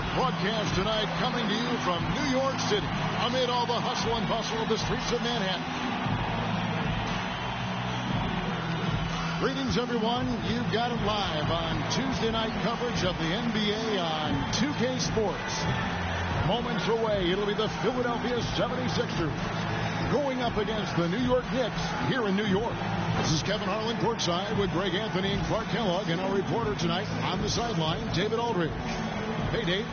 Our broadcast tonight coming to you from New York City amid all the hustle and bustle of the streets of Manhattan. Greetings, everyone. You've got it live on Tuesday night coverage of the NBA on 2K Sports. Moments away, it'll be the Philadelphia 76ers going up against the New York Knicks here in New York. This is Kevin Harlan courtside with Greg Anthony and Clark Kellogg, and our reporter tonight on the sideline, David Aldridge. Hey, Dave.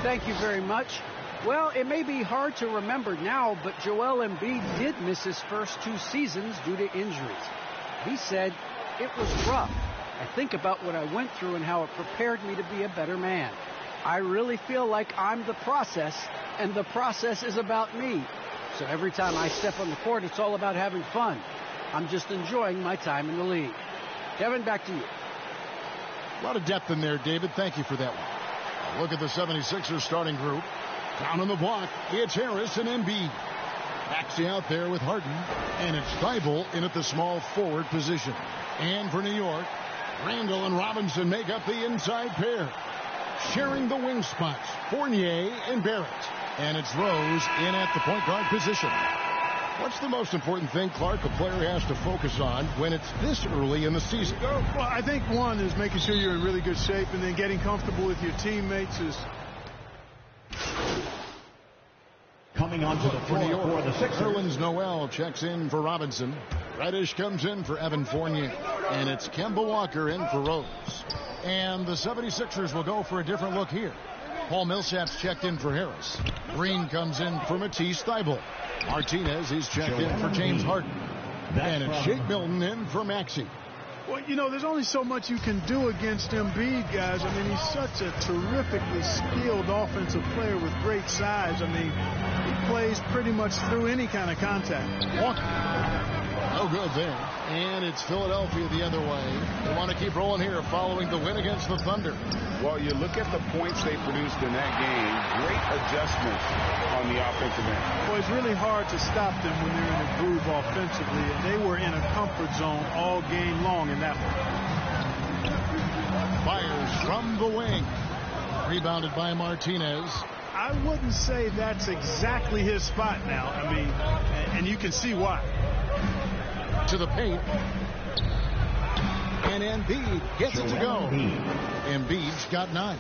Thank you very much. Well, it may be hard to remember now, but Joel Embiid did miss his first 2 seasons due to injuries. He said, "It was rough. I think about what I went through and how it prepared me to be a better man. I really feel like I'm the process, and the process is about me. So every time I step on the court, it's all about having fun. I'm just enjoying my time in the league." Kevin, back to you. A lot of depth in there, David. Thank you for that one. Look at the 76ers starting group. Down on the block, it's Harris and Embiid. Maxey out there with Harden, and it's Thibault in at the small forward position. And for New York, Randall and Robinson make up the inside pair. Sharing the wing spots, Fournier and Barrett. And it's Rose in at the point guard position. What's the most important thing, Clark, a player has to focus on when it's this early in the season? Well, I think one is making sure you're in really good shape, and then getting comfortable with your teammates is... Coming onto the floor for the Sixers. Nerlens Noel checks in for Robinson. Reddish comes in for Evan Fournier. And it's Kemba Walker in for Rose. And the 76ers will go for a different look here. Paul Millsap's checked in for Harris. Green comes in for Matisse Thybulle. Martinez, he's checked in for James Harden. And it's Shake Milton in for Maxey. Well, you know, there's only so much you can do against Embiid, guys. I mean, he's such a terrifically skilled offensive player with great size. I mean, he plays pretty much through any kind of contact. Walker. No good there. And it's Philadelphia the other way. They want to keep rolling here following the win against the Thunder. Well, you look at the points they produced in that game. Great adjustments on the offensive end. Well, it's really hard to stop them when they're in a groove offensively, and they were in a comfort zone all game long in that one. Fires from the wing. Rebounded by Martinez. I wouldn't say that's exactly his spot now. I mean, and you can see why. To the paint. And Embiid gets it to go. Embiid's got 9.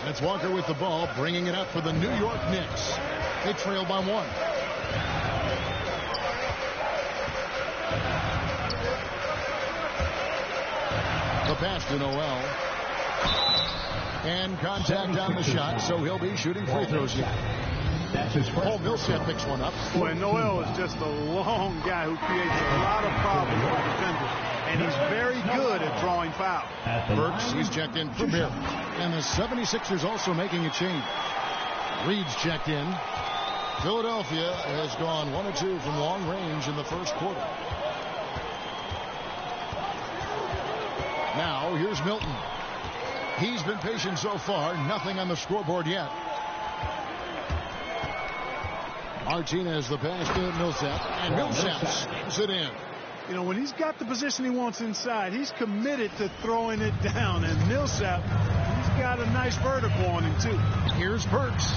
That's Walker with the ball, bringing it up for the New York Knicks. They trail by 1. The pass to Noel. And contact on the shot, so he'll be shooting free throws here. Paul Millsap picks one up. Boy, Noel is just a long guy who creates a lot of problems for defenders, and he's very good at drawing fouls. Burks, he's checked in for Barrett. And the 76ers also making a change. Reed's checked in. Philadelphia has gone 1 of 2 from long range in the first quarter. Now, here's Milton. He's been patient so far. Nothing on the scoreboard yet. Martinez the pass to Millsap, and Millsap slams it in. You know, when he's got the position he wants inside, he's committed to throwing it down, and Millsap, he's got a nice vertical on him, too. Here's Burks.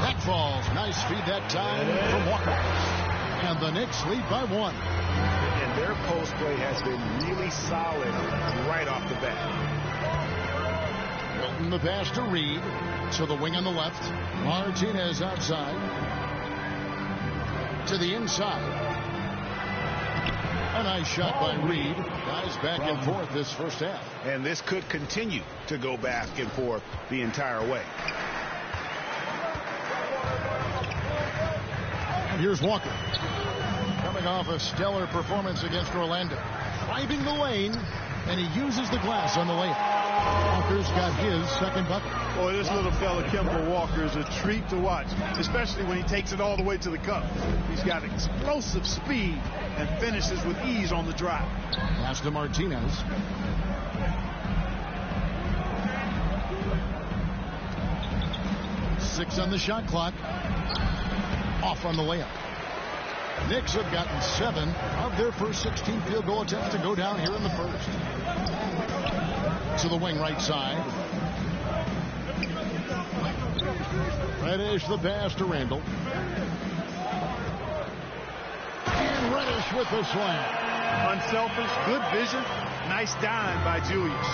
That falls. Nice feed that time from Walker. And the Knicks lead by 1. And their post play has been really solid right off the bat. Milton the pass to Reed. To the wing on the left. Martinez outside. To the inside. A nice shot by Reed. Guys back and forth this first half. And this could continue to go back and forth the entire way. And here's Walker. Coming off a stellar performance against Orlando. Driving the lane, and he uses the glass on the layup. Walker's got his second bucket. Boy, this little fella, Kemba Walker, is a treat to watch, especially when he takes it all the way to the cup. He's got explosive speed and finishes with ease on the drive. Pass to Martinez. Six on the shot clock. Off on the layup. Knicks have gotten 7 of their first 16 field goal attempts to go down here in the first. To the wing right side. Reddish the pass to Randall. And Reddish with the slam. Unselfish, good vision. Nice dime by Julius.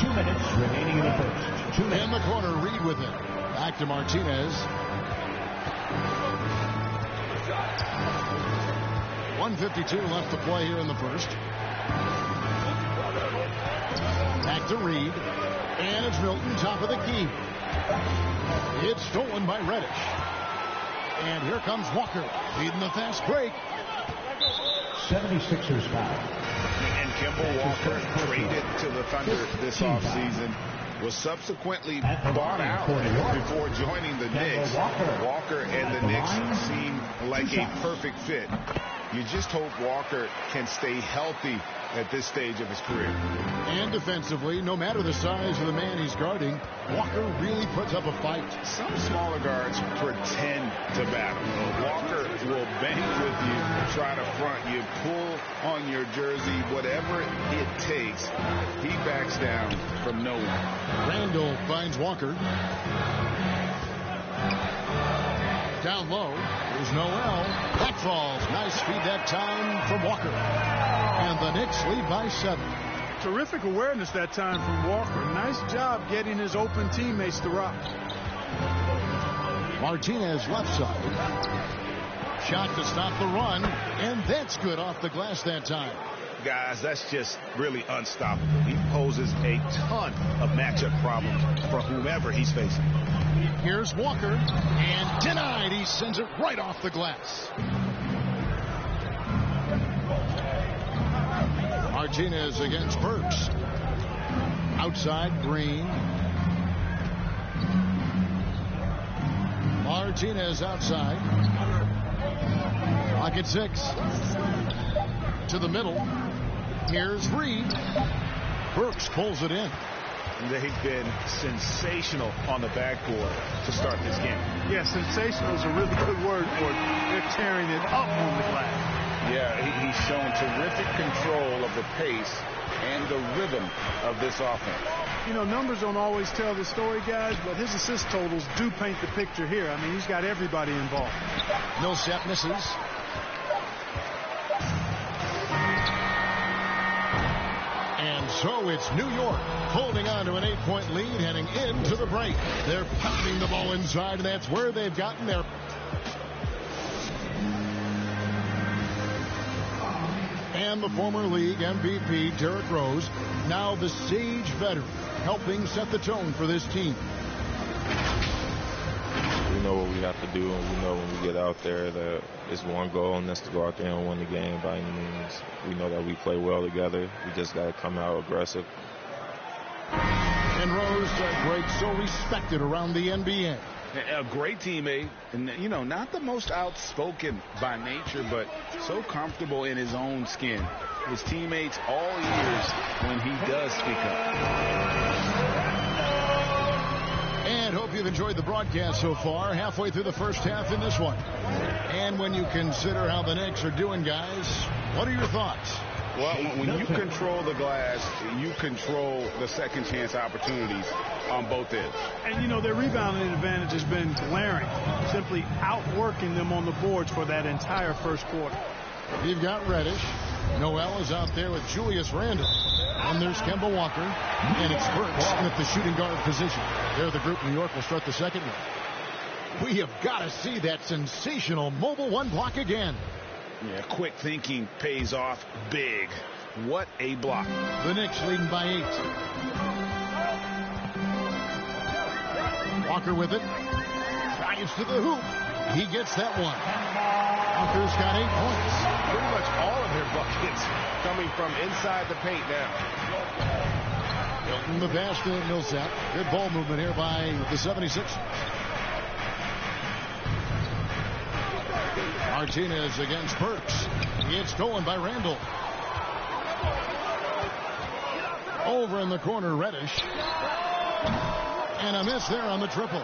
2 minutes remaining in the first. 2 minutes. In the corner, Reed with it. Back to Martinez. 1:52 left to play here in the first. Back to Reed. And it's Milton, top of the key. It's stolen by Reddish. And here comes Walker, leading the fast break. 76ers foul. And Kemba Walker, traded to the Thunder this offseason, was subsequently bought out before joining the Knicks. Walker and the Knicks seem like a perfect fit. You just hope Walker can stay healthy at this stage of his career. And defensively, no matter the size of the man he's guarding, Walker really puts up a fight. Some smaller guards pretend to battle. Walker will bang with you, try to front you, pull on your jersey, whatever it takes. He backs down from no one. Randall finds Walker. Down low, there's Noel. That falls. Nice feed that time from Walker. And the Knicks lead by 7. Terrific awareness that time from Walker. Nice job getting his open teammates to rock. Martinez left side. Shot to stop the run. And that's good off the glass that time. Guys, that's just really unstoppable. He poses a ton of matchup problems for whomever he's facing. Here's Walker, and denied. He sends it right off the glass. Martinez against Burks. Outside, Green. Martinez outside. Clock at 6. To the middle. Here's Reed. Burks pulls it in. They've been sensational on the backboard to start this game. Yeah, sensational is a really good word for it. They're tearing it up on the glass. Yeah, he's shown terrific control of the pace and the rhythm of this offense. You know, numbers don't always tell the story, guys, but his assist totals do paint the picture here. I mean, he's got everybody involved. Millsap misses. And so it's New York holding on to an 8-point lead heading into the break. They're pounding the ball inside, and that's where they've gotten their... And the former league MVP, Derrick Rose, now the Sage veteran, helping set the tone for this team. We know what we have to do, and we know when we get out there that it's one goal, and that's to go out there and win the game by any means. We know that we play well together. We just got to come out aggressive. And Rose, great, so respected around the NBA. A great teammate, and, you know, not the most outspoken by nature, but so comfortable in his own skin. His teammates all ears when he does speak up. And hope you've enjoyed the broadcast so far. Halfway through the first half in this one. And when you consider how the Knicks are doing, guys, what are your thoughts? Well, when you control the glass, you control the second chance opportunities on both ends. And, you know, their rebounding advantage has been glaring, simply outworking them on the boards for that entire first quarter. You've got Reddish. Noel is out there with Julius Randle. And there's Kemba Walker. And it's Burks at the shooting guard position. There the group. New York will start the second one. We have got to see that sensational mobile one block again. Yeah, quick thinking pays off big. What a block. The Knicks leading by 8. Walker with it. Drives to the hoop. He gets that one. Walker's got 8 points. Pretty much all of their buckets coming from inside the paint now. Milton the pass to Millsap. Good ball movement here by the 76ers. Martinez against Burks. It's stolen by Randall. Over in the corner, Reddish. And a miss there on the triple.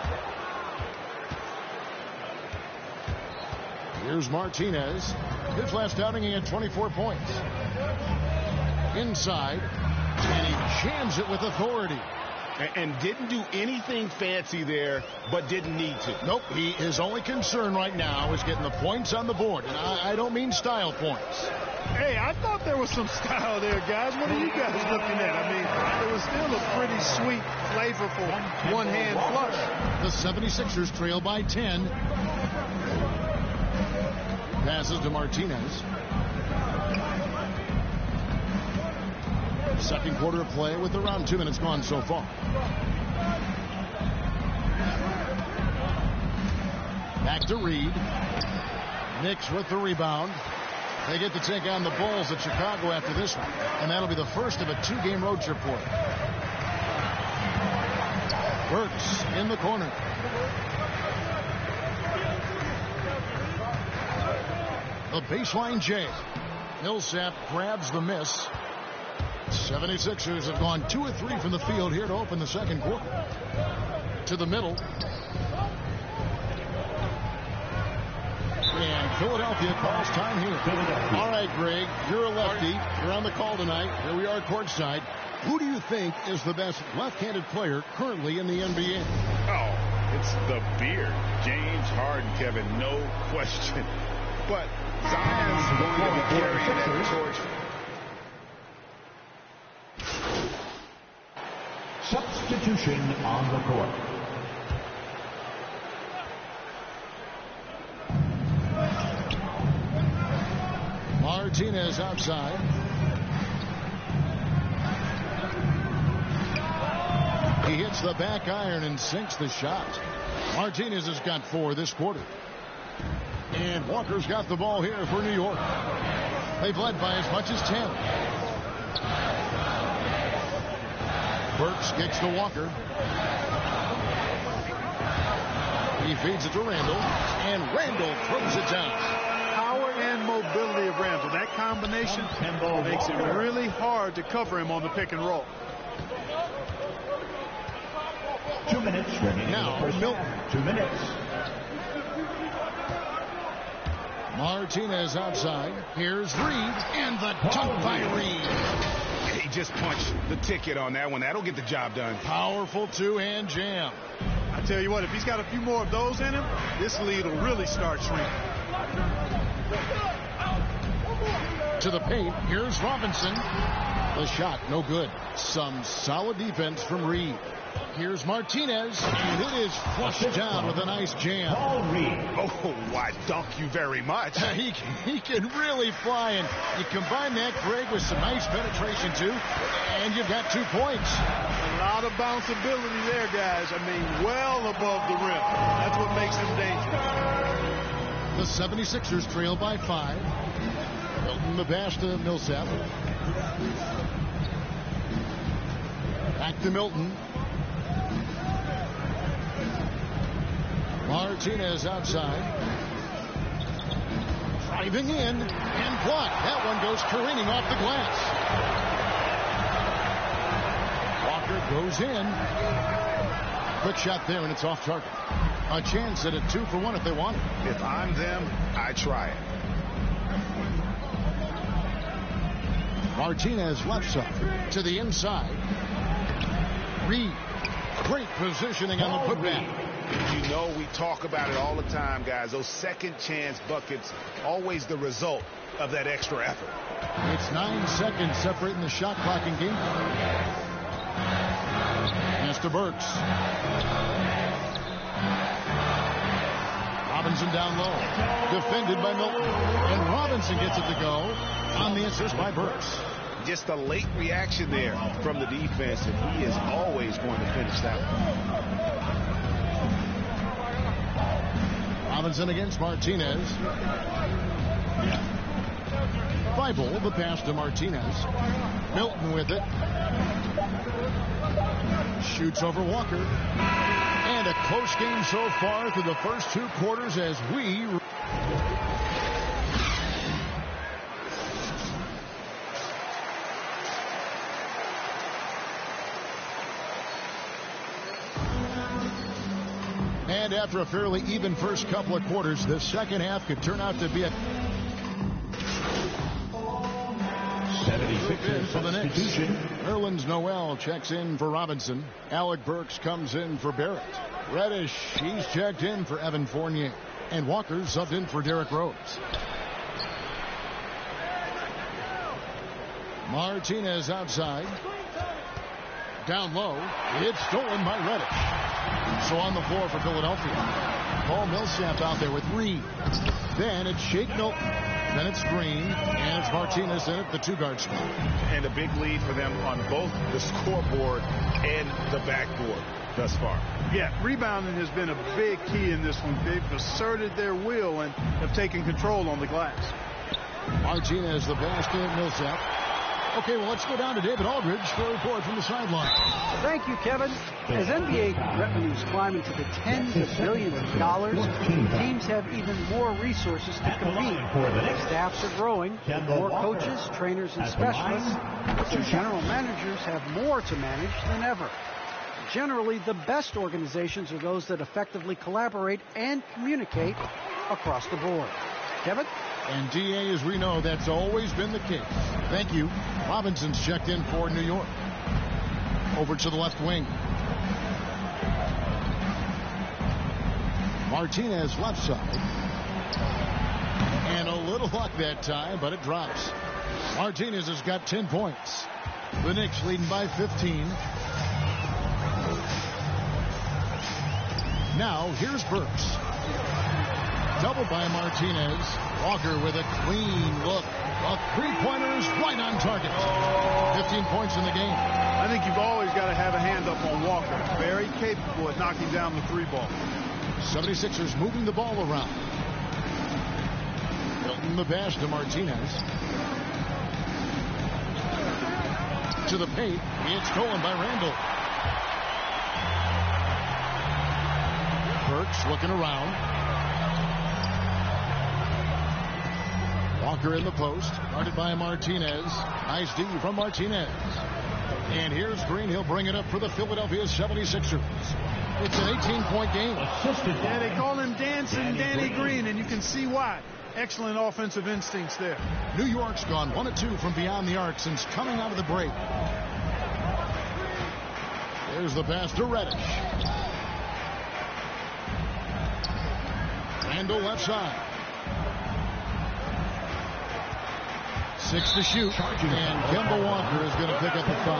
Here's Martinez. His last outing, he had 24 points. Inside. And he jams it with authority. And didn't do anything fancy there, but didn't need to. Nope, his only concern right now is getting the points on the board. And I don't mean style points. Hey, I thought there was some style there, guys. What are you guys looking at? I mean, it was still a pretty sweet, flavorful one-hand flush. The 76ers trail by 10. Passes to Martinez. Second quarter of play with around 2 minutes gone so far. Back to Reed. Knicks with the rebound. They get to take on the Bulls at Chicago after this one. And that'll be the first of a 2-game road trip for them. Burks in the corner. The baseline J. Millsap grabs the miss. 76ers have gone 2 of 3 from the field here to open the second quarter. To the middle. And Philadelphia calls time here. All right, Greg, you're a lefty. You're on the call tonight. Here we are courtside. Who do you think is the best left-handed player currently in the NBA? Oh, it's the beard. James Harden, Kevin, no question. But Zion's going to be carrying that torch. Substitution on the court. Martinez outside. He hits the back iron and sinks the shot. Martinez has got 4 this quarter. And Walker's got the ball here for New York. They've led by as much as 10. Burks kicks to Walker. He feeds it to Randall. And Randall throws it down. Power and mobility of Randall. That combination makes it really hard to cover him on the pick and roll. 2 minutes remaining. Now, Milton. 2 minutes. Martinez outside. Here's Reed. And the dunk by Reed. He just punched the ticket on that one. That'll get the job done. Powerful two-hand jam. I tell you what, if he's got a few more of those in him, this lead will really start shrinking. To the paint. Here's Robinson. The shot, no good. Some solid defense from Reed. Here's Martinez, and it is flushed down with a nice jam. Oh, why, thank you very much. He can really fly, and you combine that, Greg, with some nice penetration, too, and you've got 2 points. A lot of bounceability there, guys. I mean, well above the rim. That's what makes him dangerous. The 76ers trail by 5. Milton the pass to Millsap. Back to Milton. Martinez outside. Driving in and blocked. That one goes careening off the glass. Walker goes in. Quick shot there, and it's off target. A chance at a 2-for-1 if they want it. If I'm them, I try it. Martinez left side to the inside. Reed. Great positioning on the putback. You know, we talk about it all the time, guys. Those second chance buckets, always the result of that extra effort. It's 9 seconds separating the shot clock and game. Pass to Burks. Robinson down low. Defended by Milton. And Robinson gets it to go on the assist by Burks. Just a late reaction there from the defense, and he is always going to finish that one. Robinson against Martinez. Bible, the pass to Martinez. Milton with it. Shoots over Walker. And a close game so far through the first 2 quarters as we... And after a fairly even first couple of quarters, the second half could turn out to be a in for the Knicks. Nerlens Noel checks in for Robinson. Alec Burks comes in for Barrett. Reddish, he's checked in for Evan Fournier. And Walker subbed in for Derrick Rose. Martinez outside. Down low. It's stolen by Reddish. So on the floor for Philadelphia. Paul Millsap out there with Reed. Then it's Shake Milton. Then it's Green. And it's Martinez in at the two-guard spot. And a big lead for them on both the scoreboard and the backboard thus far. Yeah, rebounding has been a big key in this one. They've asserted their will and have taken control on the glass. Martinez the basket. Millsap. Okay, well, let's go down to David Aldridge for a report from the sideline. Thank you, Kevin. As NBA revenues climb into the tens of billions of dollars, teams have even more resources to compete. Staffs are growing, more coaches, trainers, and specialists, so general managers have more to manage than ever. Generally, the best organizations are those that effectively collaborate and communicate across the board. Kevin? And DA, as we know, that's always been the case. Thank you. Robinson's checked in for New York. Over to the left wing. Martinez left side. And a little luck that time, but it drops. Martinez has got 10 points. The Knicks leading by 15. Now, here's Burks. Doubled by Martinez. Walker with a clean look. A three-pointers right on target. 15 points in the game. I think you've always got to have a hand up on Walker. Very capable at knocking down the three ball. 76ers moving the ball around. Milton the pass to Martinez. To the paint. It's stolen by Randall. Burks looking around. Walker in the post, guarded by Martinez. Nice D from Martinez. And here's Green. He'll bring it up for the Philadelphia 76ers. It's an 18-point game. Yeah, they call him Dancing Danny Green, and you can see why. Excellent offensive instincts there. New York's gone 1 of 2 from beyond the arc since coming out of the break. There's the pass to Reddish. Randall left side. 6 to shoot, and Kemba Walker is going to pick up the foul.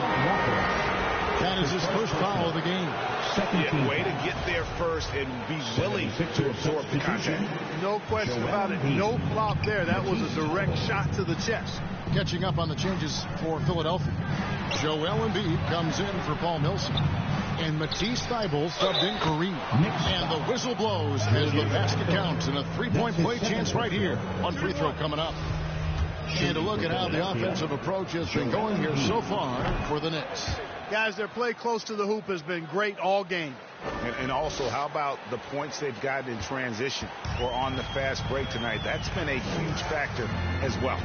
That is his first foul of the game. Yeah, way to get there first and be willing to absorb the contact. No question about it. No flop there. That was a direct shot to the chest. Catching up on the changes for Philadelphia. Joel Embiid comes in for Paul Millsap. And Matisse Thybulle subbed in for Reed. And the whistle blows as the basket counts, and a three-point play chance right here. One free throw coming up. And a look at how the offensive approach has been going here so far for the Knicks. Guys, their play close to the hoop has been great all game. And also, how about the points they've gotten in transition or on the fast break tonight? That's been a huge factor as well.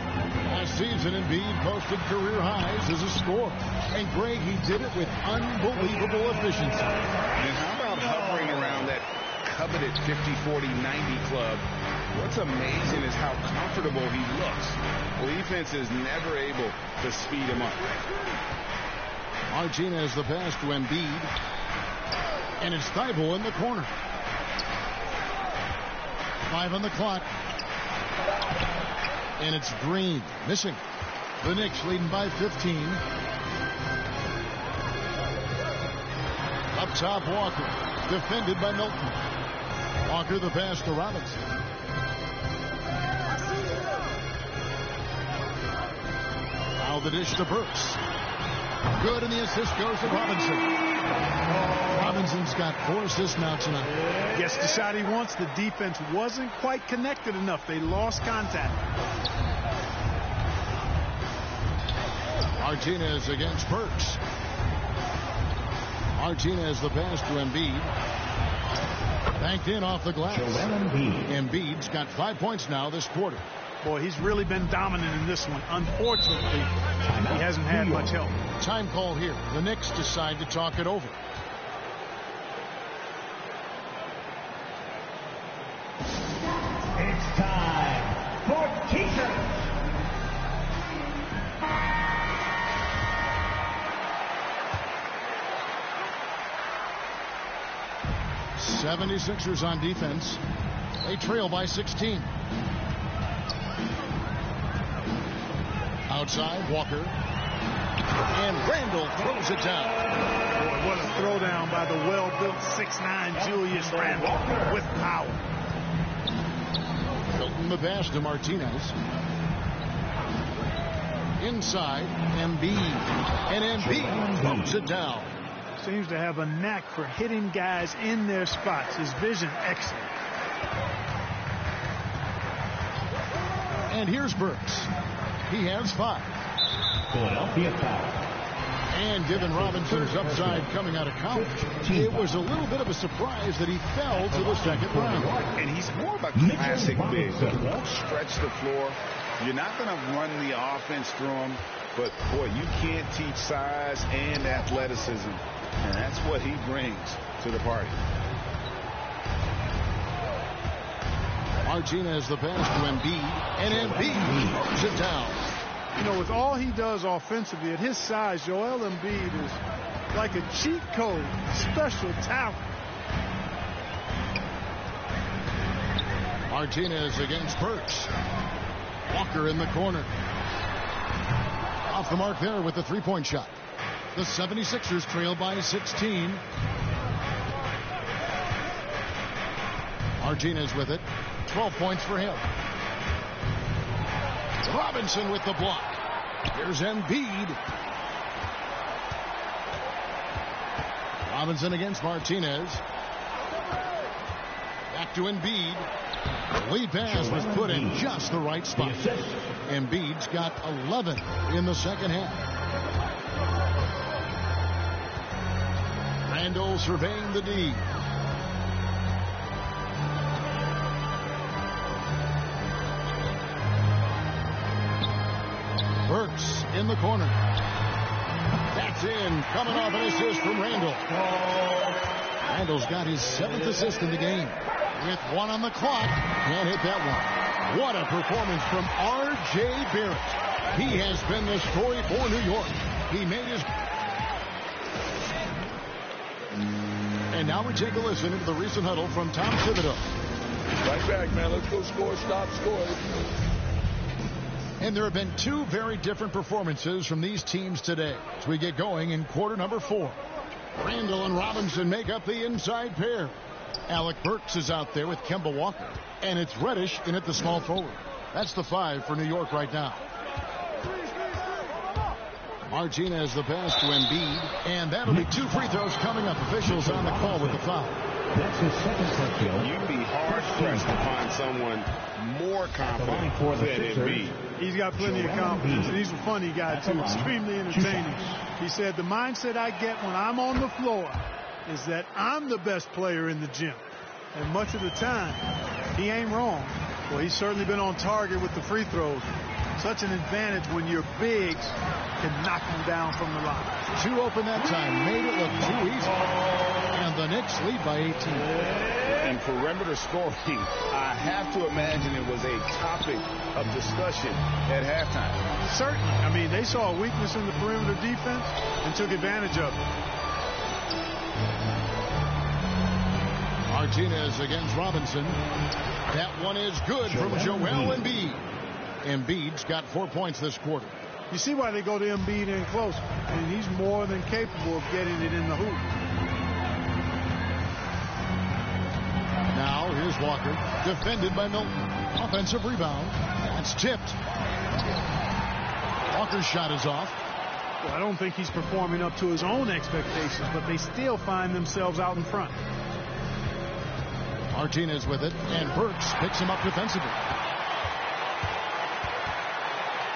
Last season, Embiid posted career highs as a scorer. And Greg, he did it with unbelievable efficiency. And how about hovering around that coveted 50-40-90 club? What's amazing is how comfortable he looks. Well, defense is never able to speed him up. Martinez the pass to Embiid. And it's Thybulle in the corner. 5 on the clock. And it's Green missing. The Knicks leading by 15. Up top, Walker. Defended by Milton. Walker the pass to Robinson. Now the dish to Burks. Good, and the assist goes to Robinson. Robinson's got 4 assists now tonight. Gets the shot he wants. The defense wasn't quite connected enough. They lost contact. Martinez against Burks. Martinez the pass to Embiid. Banked in off the glass. Embiid's got 5 points now this quarter. Boy, he's really been dominant in this one. Unfortunately, he hasn't had much help. Time call here. The Knicks decide to talk it over. It's time for teachers. 76ers on defense. They trail by 16. Outside, Walker. And Randall throws it down. Boy, what a throwdown by the well-built 6'9" Julius Randle with power. Hilton the pass to Martinez. Inside, Embiid. And Embiid throws it down. Seems to have a knack for hitting guys in their spots. His vision excellent. And here's Burks. He has 5. Philadelphia foul. And given Robinson's upside coming out of college, it was a little bit of a surprise that he fell to the second round. And he's more of a classic big. He won't stretch the floor. You're not going to run the offense through him. But, boy, you can't teach size and athleticism. And that's what he brings to the party. Martinez the pass to Embiid. And Embiid throws it down. You know, with all he does offensively, at his size, Joel Embiid is like a cheat code, special talent. Martinez against Burks. Walker in the corner. Off the mark there with the three-point shot. The 76ers trail by 16. Martinez with it. 12 points for him. Robinson with the block. Here's Embiid. Robinson against Martinez. Back to Embiid. The lead pass was put in just the right spot. Embiid's got 11 in the second half. Randall surveying the D. Burks in the corner. That's in. Coming off an assist from Randall. Randall's got his 7th assist in the game. With 1 on the clock. Can't hit that one. What a performance from R.J. Barrett. He has been the story for New York. He made his... And now we take a listen into the recent huddle from Tom Thibodeau. Right back, man. Let's go score. Stop scoring. And there have been 2 very different performances from these teams today as we get going in quarter number 4. Randall and Robinson make up the inside pair. Alec Burks is out there with Kemba Walker. And it's Reddish in at the small forward. That's the 5 for New York right now. Martinez the pass to Embiid. And that'll be 2 free throws coming up. Officials on the call with the foul. That's his second touchdown. You'd be hard-pressed to find someone more confident than Embiid. He's got plenty of confidence, and he's a funny guy, too. Extremely entertaining. He said, the mindset I get when I'm on the floor is that I'm the best player in the gym. And much of the time, he ain't wrong. Well, he's certainly been on target with the free throws. Such an advantage when your bigs can knock them down from the line. 2 open that time. Made it look too easy. And the Knicks lead by 18. And perimeter scoring, I have to imagine it was a topic of discussion at halftime. Certainly. I mean, they saw a weakness in the perimeter defense and took advantage of it. Martinez against Robinson. That one is good from Joel Embiid. Embiid's got 4 points this quarter. You see why they go to Embiid in close. I mean, he's more than capable of getting it in the hoop. Now, here's Walker. Defended by Milton. Offensive rebound. That's tipped. Walker's shot is off. Well, I don't think he's performing up to his own expectations, but they still find themselves out in front. Martinez with it, and Burks picks him up defensively.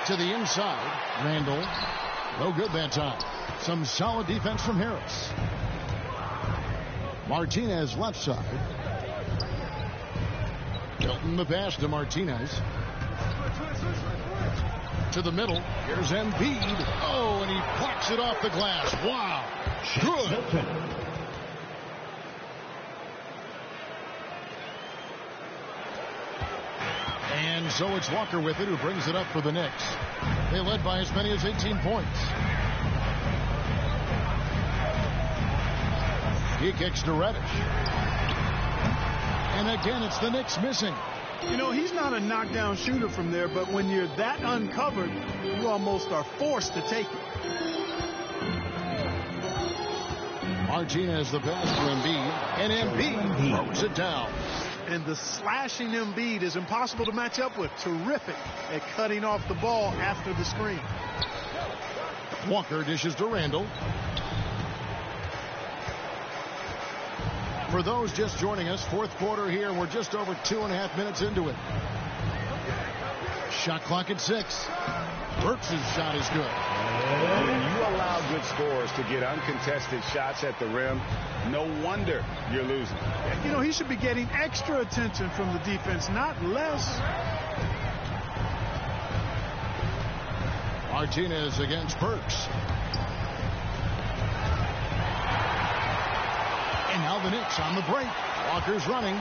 To the inside, Randall. No good that time. Some solid defense from Harris. Martinez left side. Hilton the pass to Martinez. To the middle. Here's Embiid. Oh, and he plucks it off the glass. Wow. Good. And so it's Walker with it, who brings it up for the Knicks. They led by as many as 18 points. He kicks to Reddish. And again, it's the Knicks missing. You know, he's not a knockdown shooter from there, but when you're that uncovered, you almost are forced to take it. Martinez the pass to Embiid, and Embiid throws it down. And the slashing Embiid is impossible to match up with. Terrific at cutting off the ball after the screen. Walker dishes to Randall. For those just joining us, fourth quarter here. We're just over 2.5 minutes into it. Shot clock at 6. Burks' shot is good. When you allow good scorers to get uncontested shots at the rim, no wonder you're losing. You know, he should be getting extra attention from the defense, not less. Martinez against Burks. And now the Knicks on the break. Walker's running.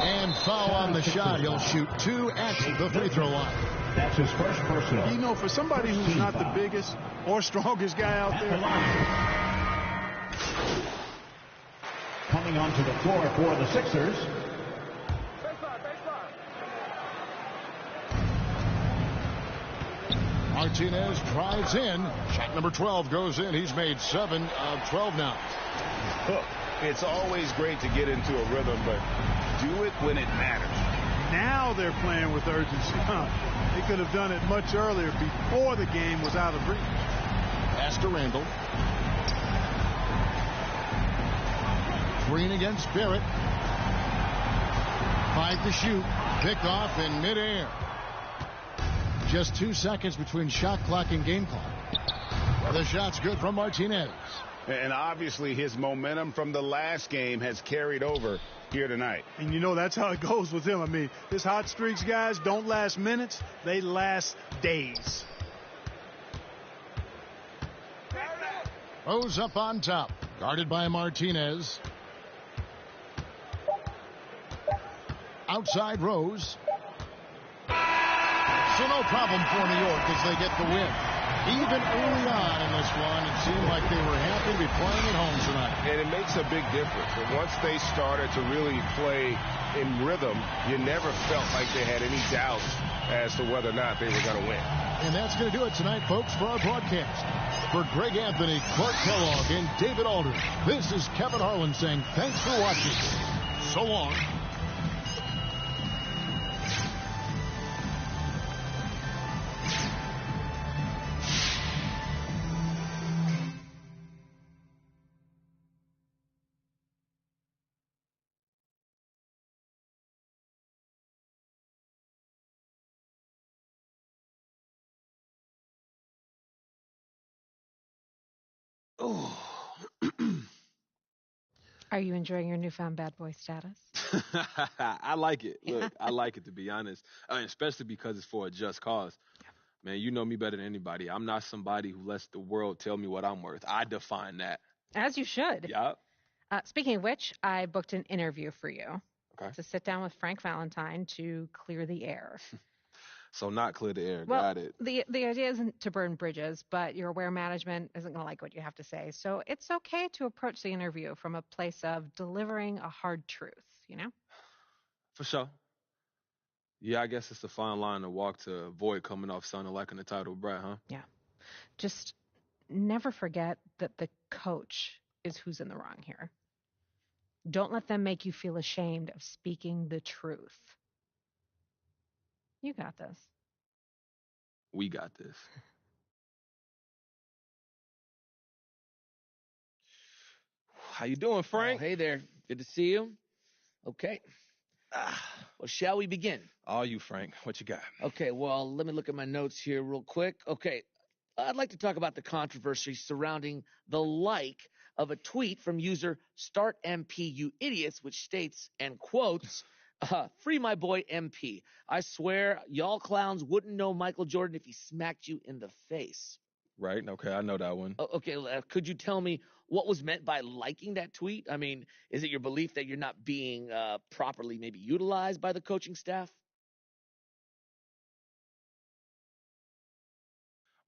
And foul on the shot. He'll shoot 2 at the free throw line. That's his first personal. You know, for somebody who's not the biggest or strongest guy out there. Coming onto the floor for the Sixers. Martinez drives in. Shot number 12 goes in. He's made 7 of 12 now. Look, it's always great to get into a rhythm, but do it when it matters. Now they're playing with urgency. They could have done it much earlier before the game was out of reach. Pass to Randall. Green against Barrett. 5 to shoot. Picked off in midair. Just 2 seconds between shot clock and game clock. The shot's good from Martinez. And obviously his momentum from the last game has carried over here tonight. And you know that's how it goes with him. I mean, his hot streaks, guys, don't last minutes. They last days. Rose up on top. Guarded by Martinez. Outside Rose. So no problem for New York as they get the win. Even early on in this one, it seemed like they were happy to be playing at home tonight. And it makes a big difference. And once they started to really play in rhythm, you never felt like they had any doubts as to whether or not they were going to win. And that's going to do it tonight, folks, for our broadcast. For Greg Anthony, Clark Kellogg, and David Aldridge, this is Kevin Harlan saying thanks for watching. So long. Are you enjoying your newfound bad boy status? I like it. Look, I like it, to be honest, especially because it's for a just cause. Man, you know me better than anybody. I'm not somebody who lets the world tell me what I'm worth. I define that. As you should. Yeah. Speaking of which, I booked an interview for you Okay. to sit down with Frank Valentine to clear the air. So not clear the air. Well, Got it. the idea isn't to burn bridges, but your aware management isn't going to like what you have to say. So it's okay to approach the interview from a place of delivering a hard truth, you know? For sure. Yeah, I guess it's a fine line to walk to avoid coming off sounding like an entitled brat, huh? Yeah. Just never forget that the coach is who's in the wrong here. Don't let them make you feel ashamed of speaking the truth. You got this. We got this. How you doing, Frank? Oh, hey there. Good to see you. Okay. Well, shall we begin? All you, Frank. What you got? Okay, well, let me look at my notes here real quick. Okay. I'd like to talk about the controversy surrounding the like of a tweet from user StartMPUidiots, which states, and quotes, free my boy MP. I swear y'all clowns wouldn't know Michael Jordan if he smacked you in the face. Right. Okay, I know that one. Okay, could you tell me what was meant by liking that tweet? I mean, is it your belief that you're not being properly maybe utilized by the coaching staff?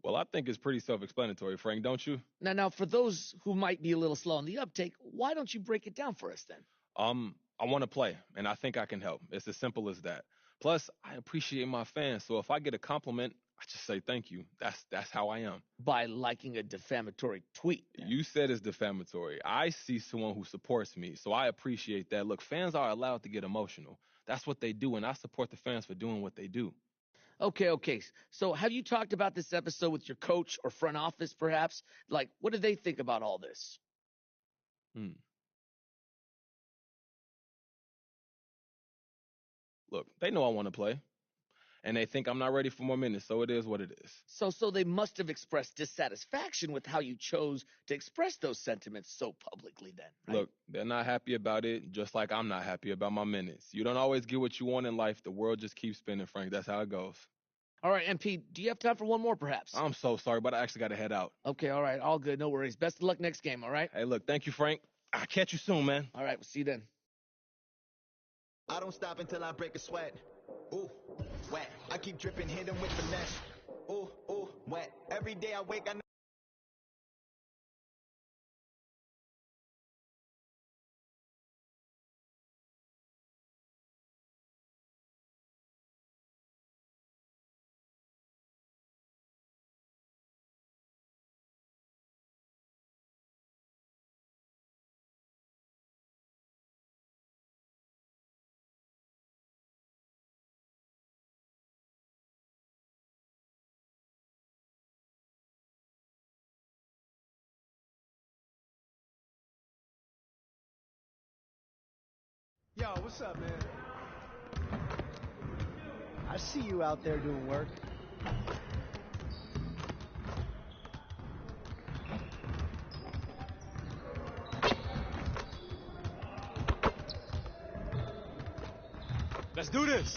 Well, I think it's pretty self-explanatory, Frank, don't you? Now, for those who might be a little slow on the uptake, why don't you break it down for us then? I want to play, and I think I can help. It's as simple as that. Plus, I appreciate my fans, so if I get a compliment, I just say thank you. That's how I am. By liking a defamatory tweet. You said it's defamatory. I see someone who supports me, so I appreciate that. Look, fans are allowed to get emotional. That's what they do, and I support the fans for doing what they do. Okay. So have you talked about this episode with your coach or front office, perhaps? Like, what do they think about all this? Look, they know I want to play, and they think I'm not ready for more minutes, so it is what it is. So they must have expressed dissatisfaction with how you chose to express those sentiments so publicly then, right? Look, they're not happy about it, just like I'm not happy about my minutes. You don't always get what you want in life. The world just keeps spinning, Frank. That's how it goes. All right, MP, do you have time for one more, perhaps? I'm so sorry, but I actually got to head out. Okay, all right. All good. No worries. Best of luck next game, all right? Hey, look, thank you, Frank. I'll catch you soon, man. All right, we'll see you then. I don't stop until I break a sweat. Ooh, wet. I keep dripping, hit 'em with finesse. Ooh, wet. Every day I wake, I know. Yo, what's up, man? I see you out there doing work. Let's do this.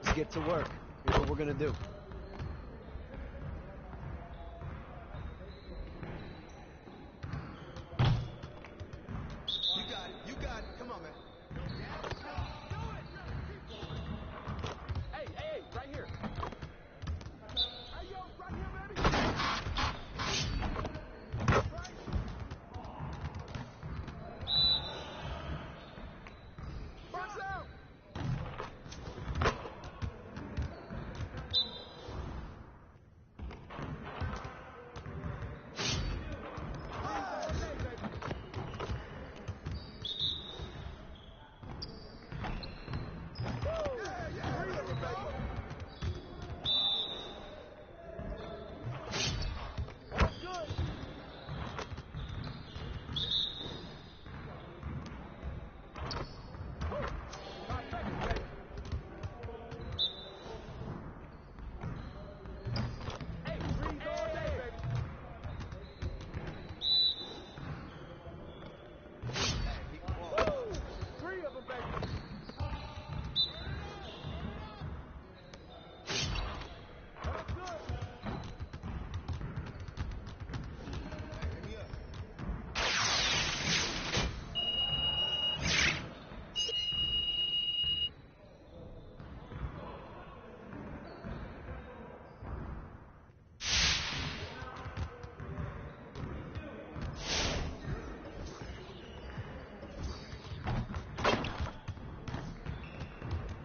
Let's get to work. Here's what we're gonna do. You got it. Come on, man. Hey, right here. Hey, yo, right here, baby. Box out.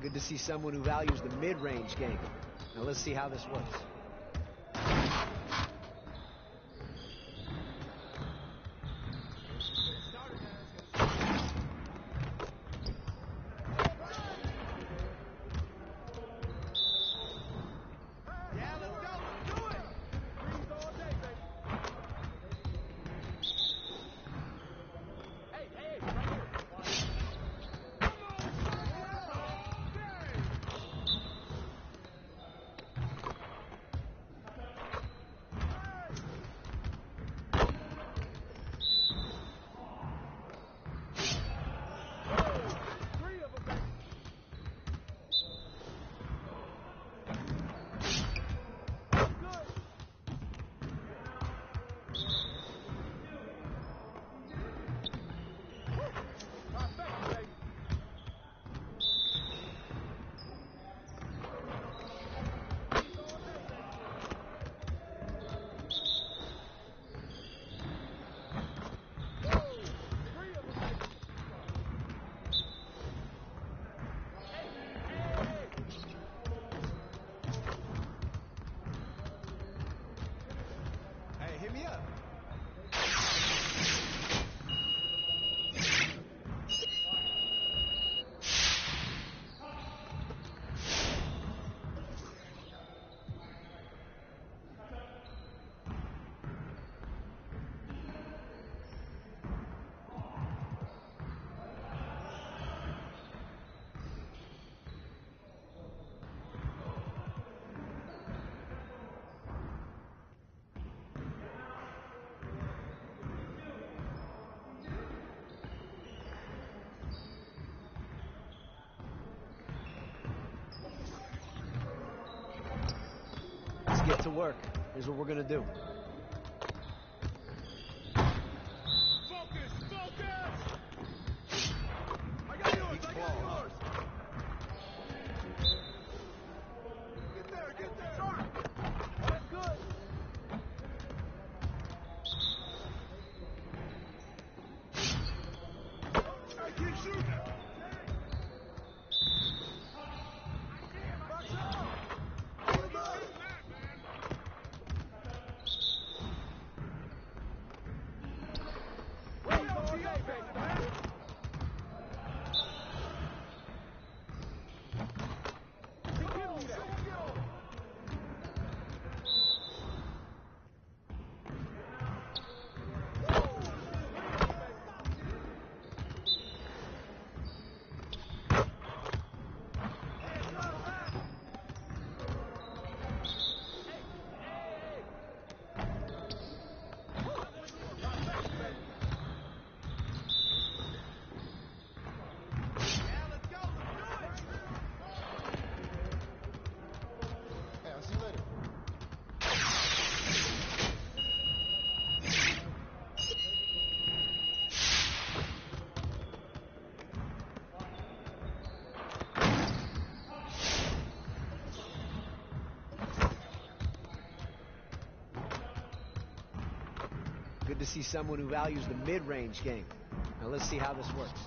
Good to see someone who values the mid-range game. Now let's see how this works. to work. Here's what we're going to do. Focus! I got yours! Get there! Sharp! That's good! I keep shooting! Good to see someone who values the mid-range game. Now let's see how this works.